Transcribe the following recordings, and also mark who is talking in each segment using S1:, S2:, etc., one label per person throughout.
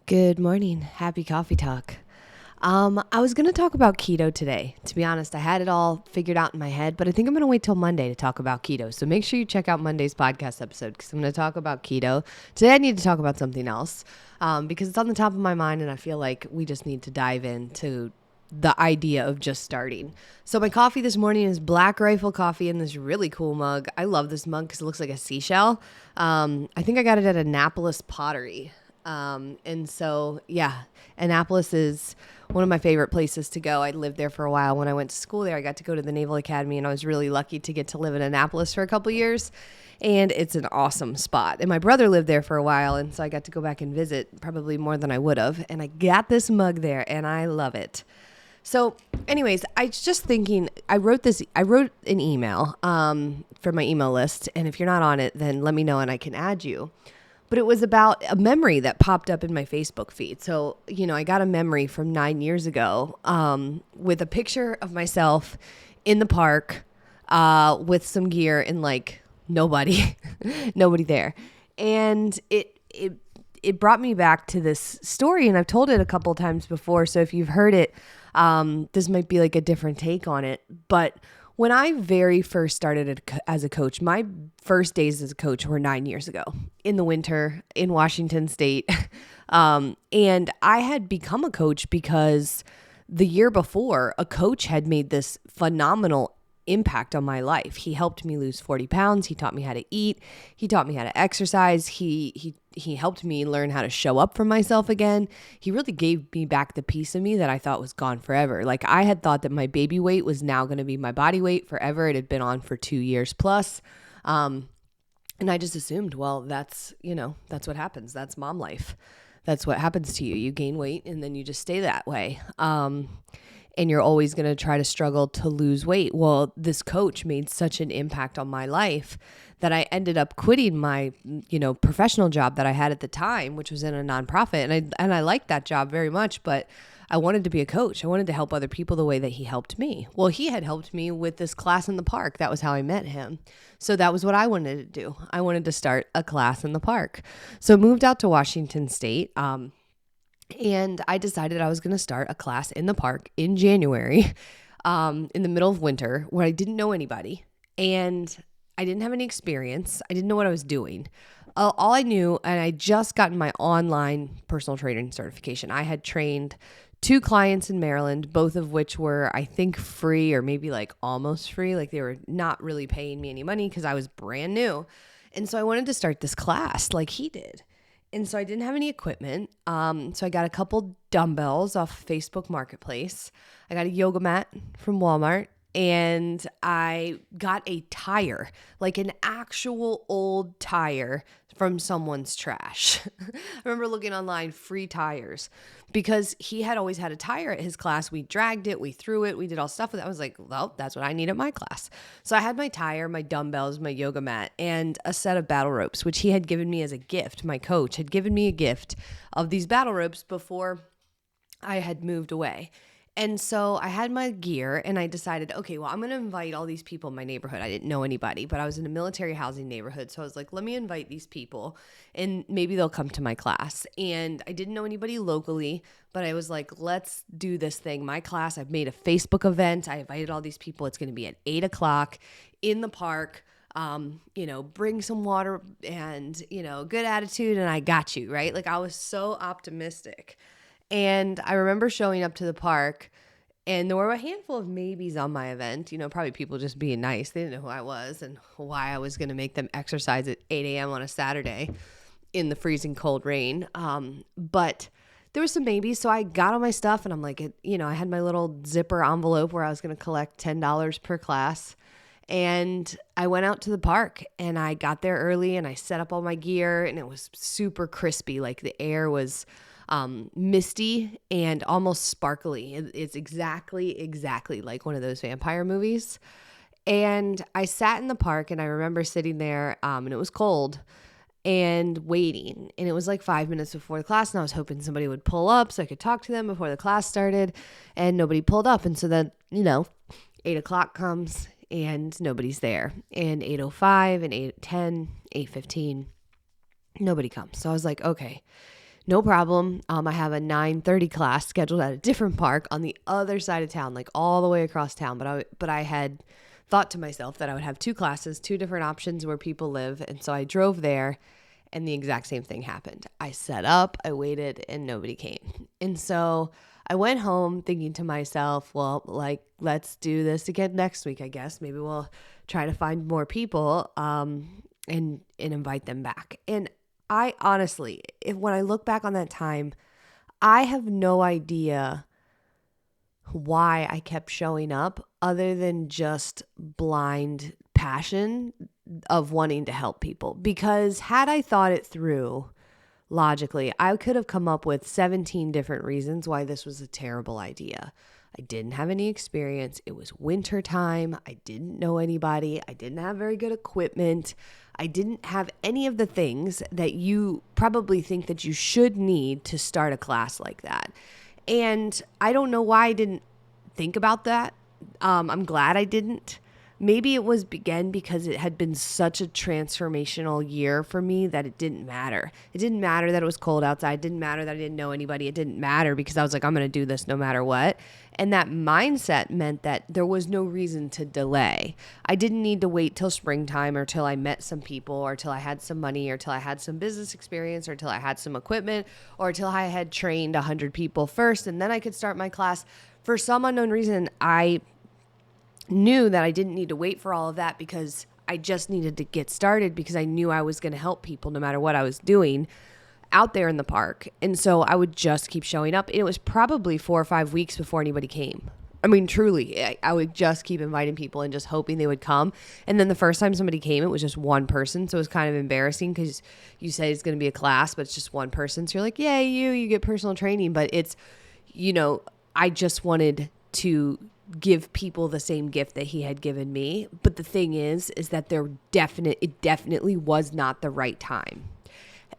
S1: Good morning. Happy coffee talk. I was going to talk about keto today. To be honest, I had it all figured out in my head, but I think I'm going to wait till Monday to talk about keto. So make sure you check out Monday's podcast episode because I'm going to talk about keto. Today I need to talk about something else because it's on the top of my mind and I feel like we just need to dive into the idea of just starting. So my coffee this morning is Black Rifle coffee in this really cool mug. I love this mug because it looks like a seashell. I think I got it at Annapolis Pottery. Annapolis is one of my favorite places to go. I lived there for a while. When I went to school there, I got to go to the Naval Academy and I was really lucky to get to live in Annapolis for a couple years. And it's an awesome spot. And my brother lived there for a while. And so I got to go back and visit probably more than I would have. And I got this mug there and I love it. So anyways, I was just thinking, I wrote an email for my email list. And if you're not on it, then let me know and I can add you. But it was about a memory that popped up in my Facebook feed. So, I got a memory from 9 years ago with a picture of myself in the park with some gear and nobody there. And it brought me back to this story. And I've told it a couple of times before. So if you've heard it, this might be like a different take on it. But when I very first started as a coach, my first days as a coach were 9 years ago in the winter in Washington State. And I had become a coach because the year before, a coach had made this phenomenal impact on my life. He helped me lose 40 pounds. He taught me how to eat. He taught me how to exercise. He helped me learn how to show up for myself again. He really gave me back the piece of me that I thought was gone forever. Like I had thought that my baby weight was now going to be my body weight forever. It had been on for 2 years plus. And I just assumed, well, that's what happens. That's mom life. That's what happens to you. You gain weight and then you just stay that way. And you're always going to try to struggle to lose weight. Well, this coach made such an impact on my life that I ended up quitting my, professional job that I had at the time, which was in a nonprofit. And I liked that job very much, but I wanted to be a coach. I wanted to help other people the way that he helped me. Well, he had helped me with this class in the park. That was how I met him. So that was what I wanted to do. I wanted to start a class in the park. So I moved out to Washington State, and I decided I was going to start a class in the park in January, in the middle of winter where I didn't know anybody and I didn't have any experience. I didn't know what I was doing. All I knew, and I just gotten my online personal training certification. I had trained 2 clients in Maryland, both of which were, I think, free or maybe almost free. They were not really paying me any money because I was brand new. And so I wanted to start this class like he did. And so I didn't have any equipment. So I got a couple dumbbells off Facebook Marketplace. I got a yoga mat from Walmart. And I got a tire, like an actual old tire from someone's trash. I remember looking online, free tires, because he had always had a tire at his class. We dragged it, we threw it, we did all stuff with it. I was like, well, that's what I need at my class. So I had my tire, my dumbbells, my yoga mat, and a set of battle ropes, which he had given me as a gift. My coach had given me a gift of these battle ropes before I had moved away. And so I had my gear and I decided, okay, well, I'm going to invite all these people in my neighborhood. I didn't know anybody, but I was in a military housing neighborhood. So I was like, let me invite these people and maybe they'll come to my class. And I didn't know anybody locally, but I was like, let's do this thing. My class, I've made a Facebook event. I invited all these people. It's going to be at 8:00 in the park. Bring some water and, good attitude and I got you, right? I was so optimistic. And I remember showing up to the park and there were a handful of maybes on my event, probably people just being nice. They didn't know who I was and why I was going to make them exercise at 8 a.m. on a Saturday in the freezing cold rain. But there was some maybes. So I got all my stuff and I'm like, I had my little zipper envelope where I was going to collect $10 per class. And I went out to the park and I got there early and I set up all my gear and it was super crispy. The air was misty and almost sparkly. It's exactly like one of those vampire movies. And I sat in the park and I remember sitting there and it was cold and waiting. And it was 5 minutes before the class and I was hoping somebody would pull up so I could talk to them before the class started and nobody pulled up. And so then, 8:00 comes and nobody's there. And 8:05 and 8:10, 8:15, nobody comes. So I was like, okay, no problem. I have a 9:30 class scheduled at a different park on the other side of town, like all the way across town. But I had thought to myself that I would have two classes, two different options where people live. And so I drove there and the exact same thing happened. I set up, I waited, and nobody came. And so I went home thinking to myself, well, like, let's do this again next week, I guess. Maybe we'll try to find more people and invite them back. And I honestly, when I look back on that time, I have no idea why I kept showing up other than just blind passion of wanting to help people. Because had I thought it through logically, I could have come up with 17 different reasons why this was a terrible idea. I didn't have any experience. It was winter time. I didn't know anybody. I didn't have very good equipment. I didn't have any of the things that you probably think that you should need to start a class like that. And I don't know why I didn't think about that. I'm glad I didn't. Maybe it was again because it had been such a transformational year for me that it didn't matter. It didn't matter that it was cold outside. It didn't matter that I didn't know anybody. It didn't matter because I was like, I'm going to do this no matter what. And that mindset meant that there was no reason to delay. I didn't need to wait till springtime or till I met some people or till I had some money or till I had some business experience or till I had some equipment or till I had trained 100 people first and then I could start my class. For some unknown reason, I knew that I didn't need to wait for all of that because I just needed to get started because I knew I was going to help people no matter what I was doing out there in the park. And so I would just keep showing up. It was probably 4 or 5 weeks before anybody came. I mean, truly, I would just keep inviting people and just hoping they would come. And then the first time somebody came, it was just one person. So it was kind of embarrassing because you say it's going to be a class, but it's just one person. So you're like, yay, you get personal training. But it's, I just wanted to give people the same gift that he had given me. But the thing is that it definitely was not the right time.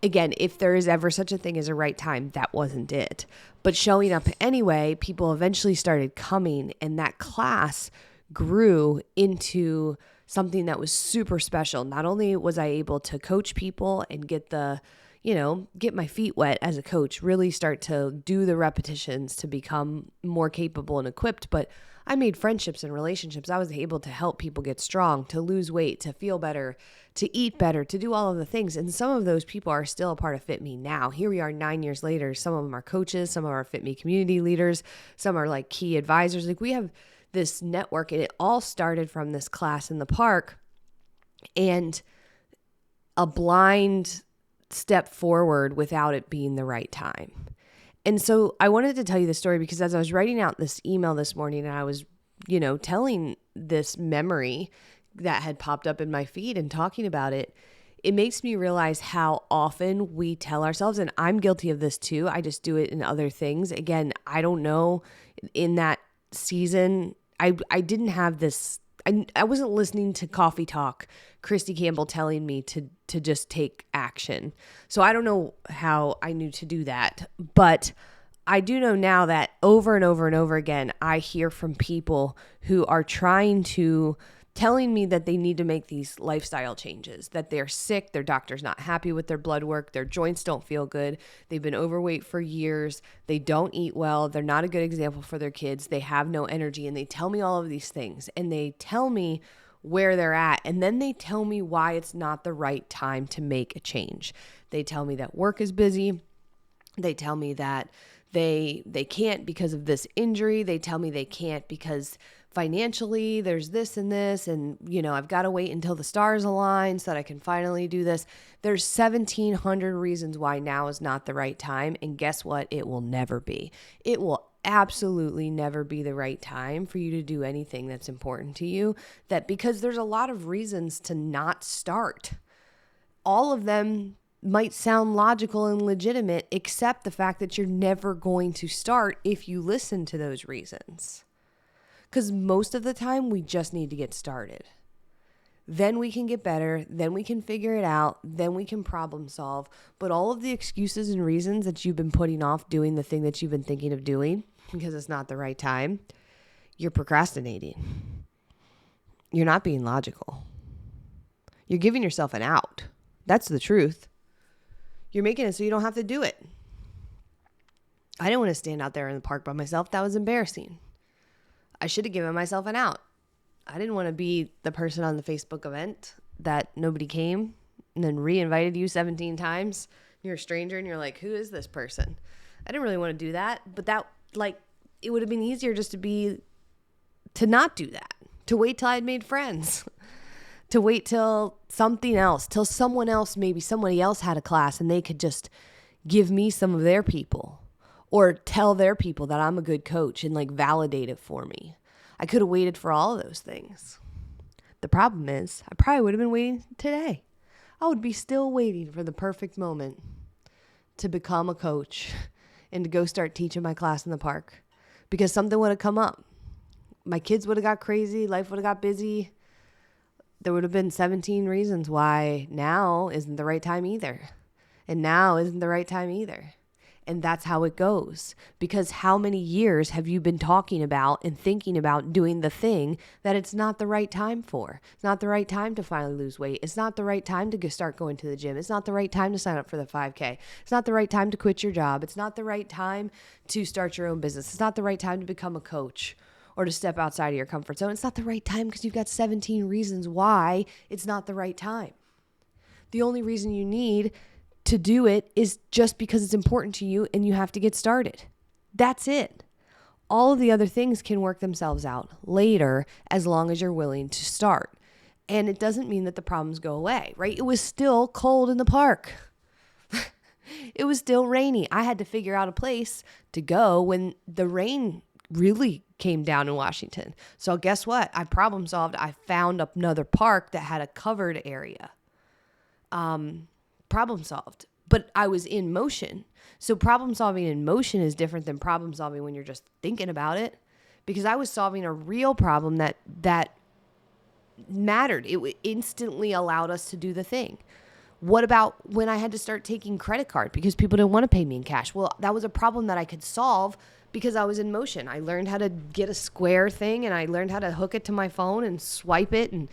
S1: Again, if there is ever such a thing as a right time, that wasn't it. But showing up anyway, people eventually started coming, and that class grew into something that was super special. Not only was I able to coach people and get my feet wet as a coach, really start to do the repetitions to become more capable and equipped, but I made friendships and relationships. I was able to help people get strong, to lose weight, to feel better, to eat better, to do all of the things. And some of those people are still a part of Fitme now. Here we are 9 years later. Some of them are coaches. Some of them are Fitme community leaders. Some are like key advisors. Like we have this network, and it all started from this class in the park and a blind step forward without it being the right time. And so I wanted to tell you this story because as I was writing out this email this morning and I was, telling this memory that had popped up in my feed and talking about it, it makes me realize how often we tell ourselves, and I'm guilty of this too. I just do it in other things. Again, I don't know, in that season, I didn't have this, I wasn't listening to Coffee Talk, Christy Campbell telling me to just take action. So I don't know how I knew to do that, but I do know now that over and over and over again, I hear from people who are telling me that they need to make these lifestyle changes, that they're sick, their doctor's not happy with their blood work, their joints don't feel good, they've been overweight for years, they don't eat well, they're not a good example for their kids, they have no energy, and they tell me all of these things, and they tell me where they're at, and then they tell me why it's not the right time to make a change. They tell me that work is busy, they tell me that they can't because of this injury, they tell me they can't because financially there's this and this, and I've got to wait until the stars align so that I can finally do this. There's 1,700 reasons why now is not the right time, and guess what? It will never be. It will absolutely never be the right time for you to do anything that's important to you, because there's a lot of reasons to not start. All of them might sound logical and legitimate, except the fact that you're never going to start if you listen to those reasons. Because most of the time, we just need to get started. Then we can get better. Then we can figure it out. Then we can problem solve. But all of the excuses and reasons that you've been putting off doing the thing that you've been thinking of doing because it's not the right time, you're procrastinating. You're not being logical. You're giving yourself an out. That's the truth. You're making it so you don't have to do it. I didn't want to stand out there in the park by myself. That was embarrassing. I should have given myself an out. I didn't want to be the person on the Facebook event that nobody came and then re-invited you 17 times. You're a stranger and you're like, who is this person? I didn't really want to do that, but it would have been easier just to not do that, to wait till I'd made friends, to wait till something else, till someone else, maybe somebody else had a class and they could just give me some of their people or tell their people that I'm a good coach and validate it for me. I could have waited for all of those things. The problem is I probably would have been waiting today. I would be still waiting for the perfect moment to become a coach and to go start teaching my class in the park because something would have come up. My kids would have got crazy. Life would have got busy. There would have been 17 reasons why now isn't the right time either. And now isn't the right time either. And that's how it goes. Because how many years have you been talking about and thinking about doing the thing that it's not the right time for? It's not the right time to finally lose weight. It's not the right time to start going to the gym. It's not the right time to sign up for the 5K. It's not the right time to quit your job. It's not the right time to start your own business. It's not the right time to become a coach or to step outside of your comfort zone. It's not the right time because you've got 17 reasons why it's not the right time. The only reason you need to do it is just because it's important to you and you have to get started. That's it. All of the other things can work themselves out later as long as you're willing to start. And it doesn't mean that the problems go away, right? It was still cold in the park. It was still rainy. I had to figure out a place to go when the rain really came down in Washington. So guess what? I problem solved. I found another park that had a covered area. Problem solved, but I was in motion. So problem solving in motion is different than problem solving when you're just thinking about it, because I was solving a real problem that mattered. It instantly allowed us to do the thing. What about when I had to start taking credit card because people didn't want to pay me in cash? Well, that was a problem that I could solve because I was in motion. I learned how to get a Square thing and I learned how to hook it to my phone and swipe it and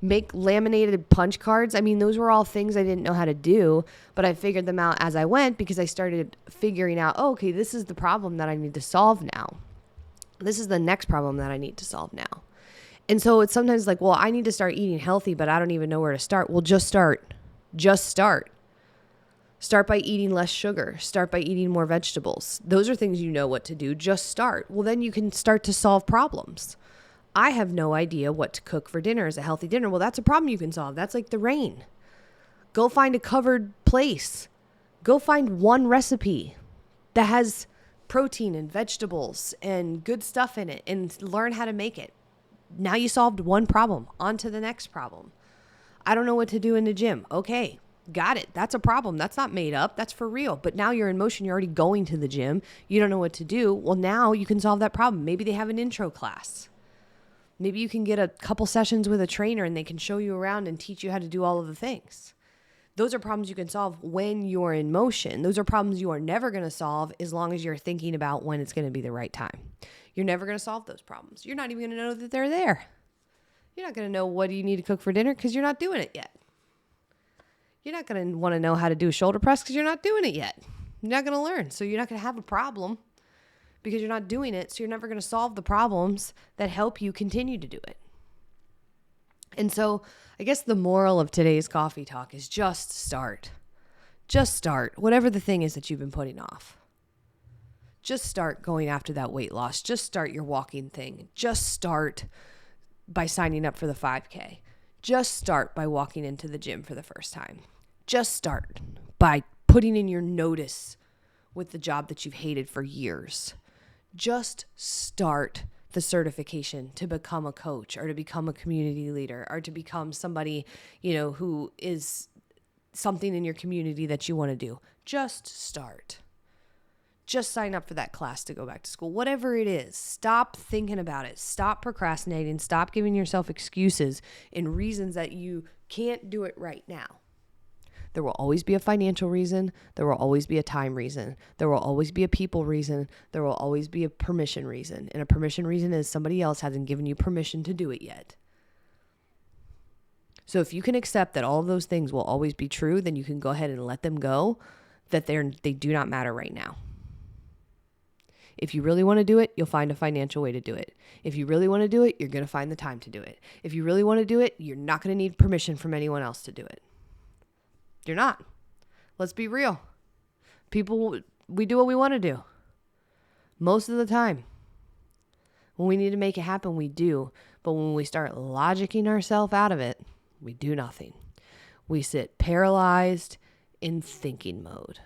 S1: make laminated punch cards. I mean, those were all things I didn't know how to do, but I figured them out as I went because I started figuring out, oh, okay, this is the problem that I need to solve now. This is the next problem that I need to solve now. And so it's sometimes like, well, I need to start eating healthy, but I don't even know where to start. Well, just start. Just start. Start by eating less sugar. Start by eating more vegetables. Those are things you know what to do. Just start. Well, then you can start to solve problems. I have no idea what to cook for dinner as a healthy dinner. Well, that's a problem you can solve. That's like the rain. Go find a covered place. Go find one recipe that has protein and vegetables and good stuff in it and learn how to make it. Now you solved one problem. On to the next problem. I don't know what to do in the gym. Okay, got it. That's a problem. That's not made up. That's for real. But now you're in motion. You're already going to the gym. You don't know what to do. Well, now you can solve that problem. Maybe they have an intro class. Maybe you can get a couple sessions with a trainer and they can show you around and teach you how to do all of the things. Those are problems you can solve when you're in motion. Those are problems you are never going to solve as long as you're thinking about when it's going to be the right time. You're never going to solve those problems. You're not even going to know that they're there. You're not going to know what do you need to cook for dinner because you're not doing it yet. You're not going to want to know how to do a shoulder press because you're not doing it yet. You're not going to learn. So you're not going to have a problem because you're not doing it. So you're never going to solve the problems that help you continue to do it. And so I guess the moral of today's coffee talk is just start. Just start. Whatever the thing is that you've been putting off. Just start going after that weight loss. Just start your walking thing. Just start by signing up for the 5K. Just start by walking into the gym for the first time. Just start by putting in your notice with the job that you've hated for years. Just start the certification to become a coach or to become a community leader or to become somebody, who is something in your community that you want to do. Just start. Just sign up for that class to go back to school. Whatever it is, stop thinking about it. Stop procrastinating. Stop giving yourself excuses and reasons that you can't do it right now. There will always be a financial reason. There will always be a time reason. There will always be a people reason. There will always be a permission reason. And a permission reason is somebody else hasn't given you permission to do it yet. So if you can accept that all of those things will always be true, then you can go ahead and let them go, that they do not matter right now. If you really want to do it, you'll find a financial way to do it. If you really want to do it, you're going to find the time to do it. If you really want to do it, you're not going to need permission from anyone else to do it. You're not. Let's be real. People, we do what we want to do. Most of the time. When we need to make it happen, we do. But when we start logicking ourselves out of it, we do nothing. We sit paralyzed in thinking mode.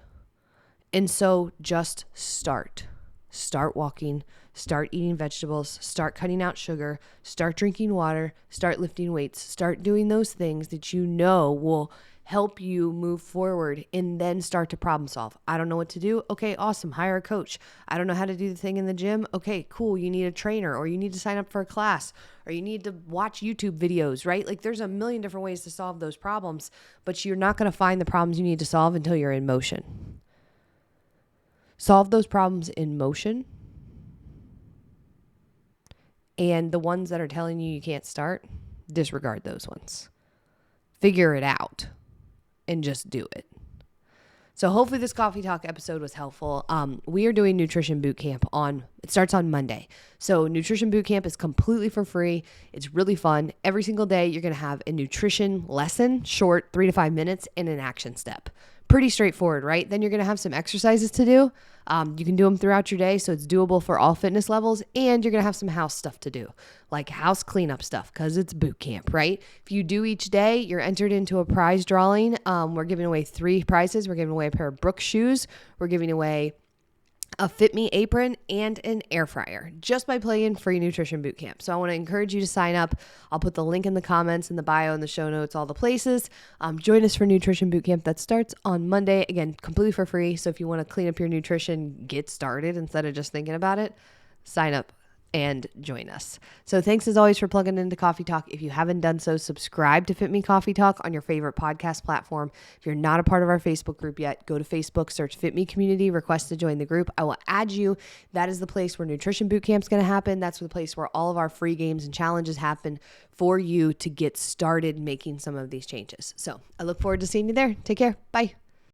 S1: And so just start. Start walking, start eating vegetables, start cutting out sugar, start drinking water, start lifting weights, start doing those things that you know will help you move forward, and then start to problem solve. I don't know what to do. Okay, awesome. Hire a coach. I don't know how to do the thing in the gym. Okay, cool. You need a trainer, or you need to sign up for a class, or you need to watch YouTube videos, right? Like there's a million different ways to solve those problems, but you're not going to find the problems you need to solve until you're in motion. Solve those problems in motion. And the ones that are telling you can't start, disregard those ones. Figure it out and just do it. So hopefully this Coffee Talk episode was helpful. We are doing Nutrition Boot Camp it starts on Monday. So Nutrition Boot Camp is completely for free. It's really fun. Every single day you're going to have a nutrition lesson, short 3 to 5 minutes, and an action step. Pretty straightforward, right? Then you're going to have some exercises to do. You can do them throughout your day, so it's doable for all fitness levels, and you're going to have some house stuff to do, like house cleanup stuff, because it's boot camp, right? If you do each day, you're entered into a prize drawing. We're giving away 3 prizes. We're giving away a pair of Brooks shoes. We're giving away a Fitme apron and an air fryer just by playing free Nutrition Boot Camp. So I want to encourage you to sign up. I'll put the link in the comments, in the bio, in the show notes, all the places. Join us for Nutrition Boot Camp that starts on Monday. Again, completely for free. So if you want to clean up your nutrition, get started instead of just thinking about it, sign up and join us. So thanks as always for plugging into Coffee Talk. If you haven't done so, subscribe to Fitme Coffee Talk on your favorite podcast platform. If you're not a part of our Facebook group yet, go to Facebook, search Fitme Community, request to join the group. I will add you. That is the place where Nutrition Boot Camp is going to happen. That's the place where all of our free games and challenges happen for you to get started making some of these changes. So I look forward to seeing you there. Take care. Bye.